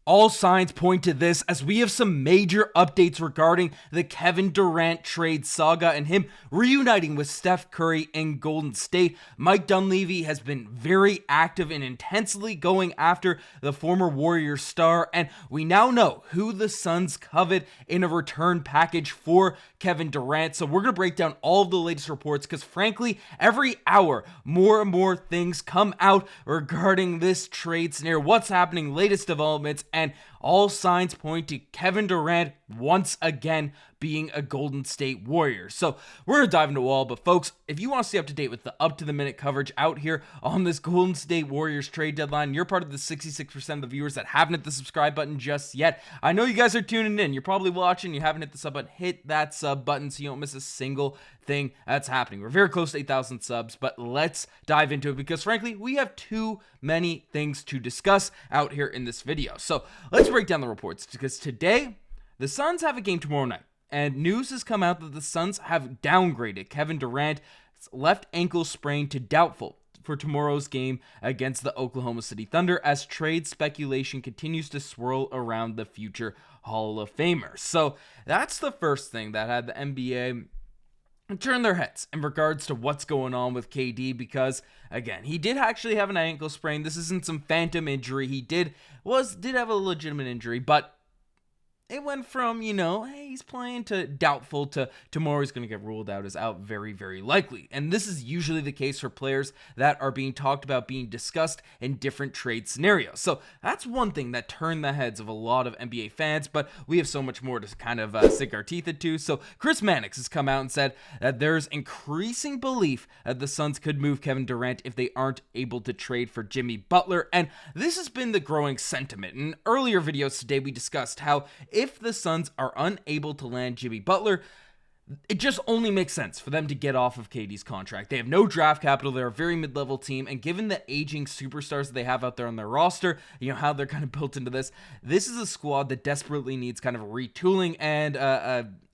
All signs point to this as we have some major updates regarding the Kevin Durant trade saga and him reuniting with Steph Curry in Golden State. Mike Dunleavy has been very active and intensely going after the former Warriors star, and we now know who the Suns covet in a return package for Kevin Durant. So we're going to break down all of the latest reports because frankly, every hour, more and more things come out regarding this trade scenario, what's happening, latest developments, and all signs point to Kevin Durant once again being a Golden State Warrior. So we're going to dive into all, but folks, if you want to stay up to date with the up-to-the-minute coverage out here on this Golden State Warriors trade deadline, you're part of the 66% of the viewers that haven't hit the subscribe button just yet. I know you guys are tuning in. You're probably watching. You haven't hit the sub button. Hit that sub button so you don't miss a single thing that's happening. We're very close to 8,000 subs, but let's dive into it because frankly, we have too many things to discuss out here in this video. So let's break down the reports because today, the Suns have a game tomorrow night. And news has come out that the Suns have downgraded Kevin Durant's left ankle sprain to doubtful for tomorrow's game against the Oklahoma City Thunder as trade speculation continues to swirl around the future Hall of Famer. So that's the first thing that had the NBA turn their heads in regards to what's going on with KD because, again, he did actually have an ankle sprain. This isn't some phantom injury. He did have a legitimate injury, but it went from, hey, he's playing to doubtful to tomorrow he's going to get ruled out as out very, very likely. And this is usually the case for players that are being talked about being discussed in different trade scenarios. So that's one thing that turned the heads of a lot of NBA fans, but we have so much more to kind of sink our teeth into. So Chris Mannix has come out and said that there's increasing belief that the Suns could move Kevin Durant if they aren't able to trade for Jimmy Butler. And this has been the growing sentiment. In earlier videos today, we discussed how if the Suns are unable to land Jimmy Butler, it just only makes sense for them to get off of KD's contract. They have no draft capital. They're a very mid-level team. And given the aging superstars that they have out there on their roster, how they're kind of built into this is a squad that desperately needs kind of retooling and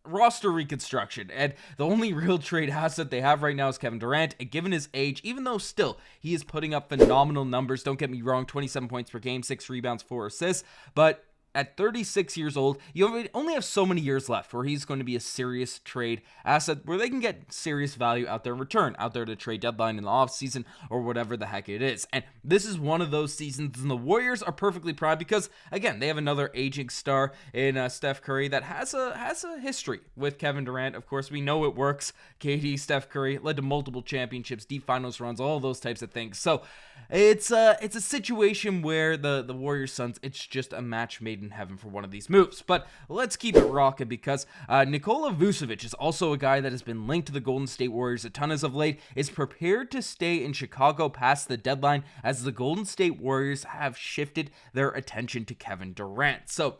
roster reconstruction. And the only real trade asset they have right now is Kevin Durant. And given his age, even though still he is putting up phenomenal numbers, don't get me wrong, 27 points per game, 6 rebounds, 4 assists, but at 36 years old, you only have so many years left where he's going to be a serious trade asset where they can get serious value out there in return, out there to trade deadline in the offseason or whatever the heck it is. And this is one of those seasons, and the Warriors are perfectly primed because, again, they have another aging star in Steph Curry that has a history with Kevin Durant. Of course, we know it works. KD, Steph Curry led to multiple championships, deep finals runs, all those types of things. So it's a situation where the Warriors Suns, it's just a match made in heaven for one of these moves. But let's keep it rocking because Nikola Vucevic is also a guy that has been linked to the Golden State Warriors a ton as of late, is prepared to stay in Chicago past the deadline as the Golden State Warriors have shifted their attention to Kevin Durant. So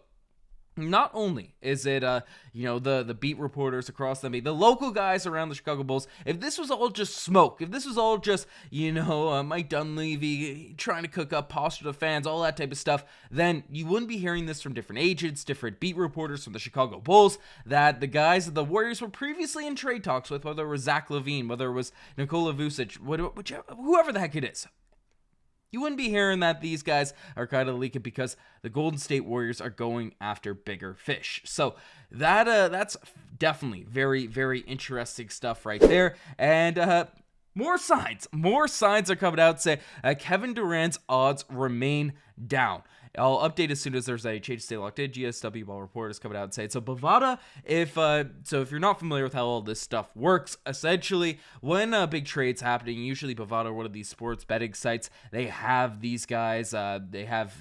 not only is it, the beat reporters across the NBA, the local guys around the Chicago Bulls, if this was all just smoke, if this was all just, Mike Dunleavy trying to cook up posture to fans, all that type of stuff, then you wouldn't be hearing this from different agents, different beat reporters from the Chicago Bulls, that the guys that the Warriors were previously in trade talks with, whether it was Zach LaVine, whether it was Nikola Vucevic, whoever the heck it is. You wouldn't be hearing that these guys are kind of leaking because the Golden State Warriors are going after bigger fish. So that's definitely very, very interesting stuff right there. And more signs are coming out saying Kevin Durant's odds remain down. I'll update as soon as there's a change to stay locked in. GSW Ball Report is coming out and saying, so Bovada, if you're not familiar with how all this stuff works, essentially when big trades happening, usually Bovada, one of these sports betting sites, they have these guys, they have,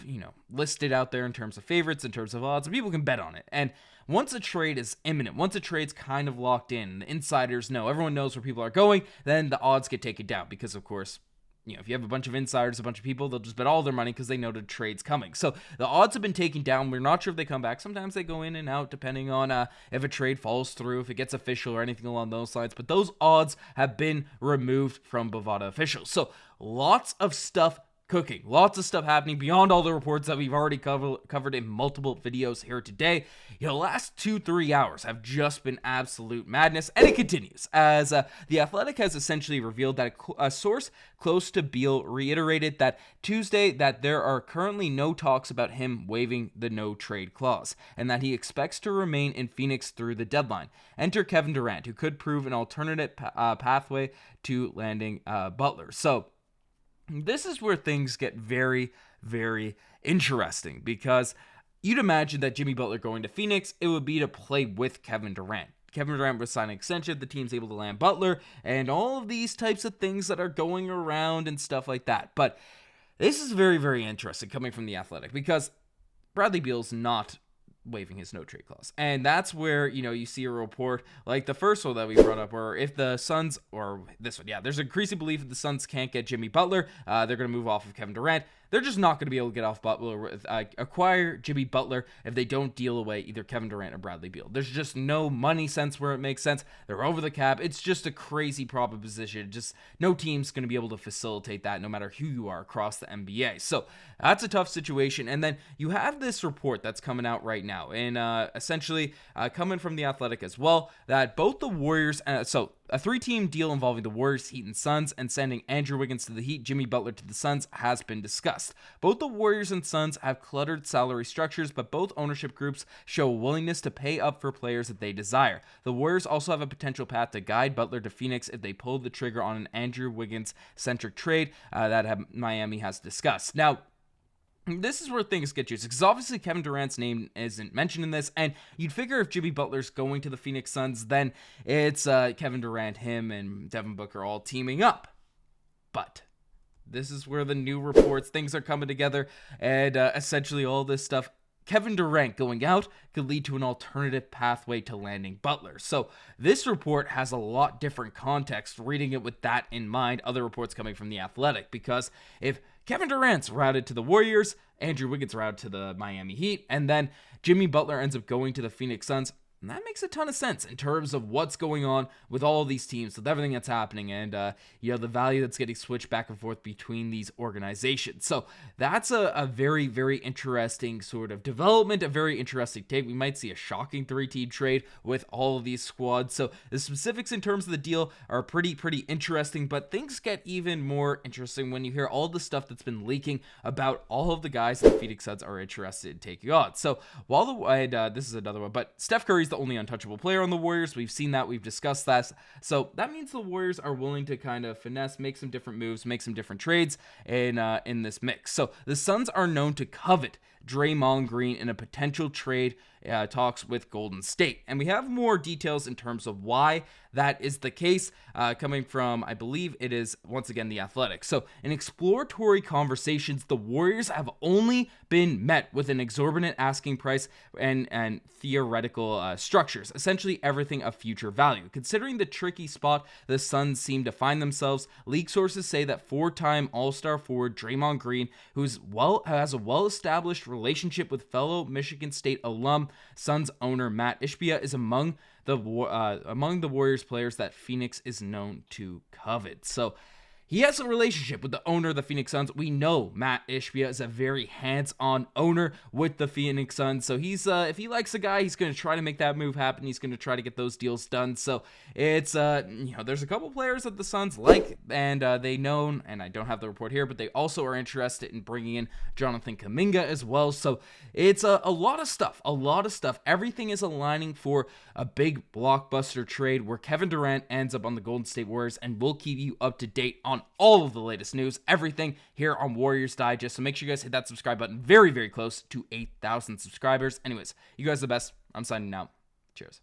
listed out there in terms of favorites, in terms of odds, and people can bet on it. And once a trade is imminent, once a trade's kind of locked in, the insiders know, everyone knows where people are going, then the odds get taken down because, of course, if you have a bunch of insiders, a bunch of people, they'll just bet all their money because they know the trade's coming. So the odds have been taken down. We're not sure if they come back. Sometimes they go in and out depending on if a trade falls through, if it gets official or anything along those lines. But those odds have been removed from Bovada officials. So lots of stuff cooking. Lots of stuff happening beyond all the reports that we've already covered in multiple videos here today. The last 2-3 hours have just been absolute madness, and it continues as The Athletic has essentially revealed that a source close to Beal reiterated that Tuesday that there are currently no talks about him waiving the no trade clause, and that he expects to remain in Phoenix through the deadline. Enter Kevin Durant, who could prove an alternate pathway to landing Butler. So this is where things get very, very interesting, because you'd imagine that Jimmy Butler going to Phoenix, it would be to play with Kevin Durant. Kevin Durant was signing an extension, the team's able to land Butler, and all of these types of things that are going around and stuff like that. But this is very, very interesting coming from The Athletic, because Bradley Beal's not waiving his no trade clause. And that's where, you see a report like the first one that we brought up, where if the Suns, or this one, there's increasing belief that the Suns can't get Jimmy Butler, they're going to move off of Kevin Durant. They're just not going to be able to get off Butler, acquire Jimmy Butler if they don't deal away either Kevin Durant or Bradley Beal. There's just no money sense where it makes sense. They're over the cap. It's just a crazy proposition. Just no team's going to be able to facilitate that, no matter who you are across the NBA. So that's a tough situation. And then you have this report that's coming out right now, and essentially coming from The Athletic as well, that both the Warriors, so a 3-team deal involving the Warriors, Heat, and Suns, and sending Andrew Wiggins to the Heat, Jimmy Butler to the Suns, has been discussed. Both the Warriors and Suns have cluttered salary structures, but both ownership groups show a willingness to pay up for players that they desire. The Warriors also have a potential path to guide Butler to Phoenix if they pull the trigger on an Andrew Wiggins-centric trade that Miami has discussed. Now, this is where things get juicy, because obviously Kevin Durant's name isn't mentioned in this, and you'd figure if Jimmy Butler's going to the Phoenix Suns, then it's Kevin Durant, him, and Devin Booker all teaming up. But this is where the new reports, things are coming together, and essentially all this stuff, Kevin Durant going out could lead to an alternative pathway to landing Butler. So this report has a lot different context, reading it with that in mind, other reports coming from The Athletic, because if Kevin Durant's routed to the Warriors, Andrew Wiggins routed to the Miami Heat, and then Jimmy Butler ends up going to the Phoenix Suns, and that makes a ton of sense in terms of what's going on with all of these teams, with everything that's happening, and the value that's getting switched back and forth between these organizations. So that's a very, very interesting sort of development, a very interesting take. We might see a shocking 3-team trade with all of these squads. So the specifics in terms of the deal are pretty interesting, but things get even more interesting when you hear all the stuff that's been leaking about all of the guys that the Phoenix Suns are interested in taking on. So while this is another one, but Steph Curry's the only untouchable player on the Warriors. We've seen that. We've discussed that. So that means the Warriors are willing to kind of finesse, make some different moves, make some different trades in this mix. So the Suns are known to covet Draymond Green in a potential trade talks with Golden State. And we have more details in terms of why that is the case, coming from, I believe it is, once again, The Athletic. So in exploratory conversations, the Warriors have only been met with an exorbitant asking price and theoretical structures, essentially everything of future value. Considering the tricky spot the Suns seem to find themselves, league sources say that 4-time All-Star forward Draymond Green, who has a well-established relationship with fellow Michigan State alum Suns owner Matt Ishbia, is among the Warriors players that Phoenix is known to covet. So he has a relationship with the owner of the Phoenix Suns. We know Matt Ishbia is a very hands-on owner with the Phoenix Suns. So he's if he likes a guy, he's going to try to make that move happen. He's going to try to get those deals done. So it's there's a couple players that the Suns like, and they know, and I don't have the report here, but they also are interested in bringing in Jonathan Kuminga as well. So it's a lot of stuff. Everything is aligning for a big blockbuster trade where Kevin Durant ends up on the Golden State Warriors, and we'll keep you up to date on all of the latest news, everything here on Warriors Digest. So make sure you guys hit that subscribe button. Very, very close to 8,000 subscribers. Anyways, you guys are the best. I'm signing out. Cheers.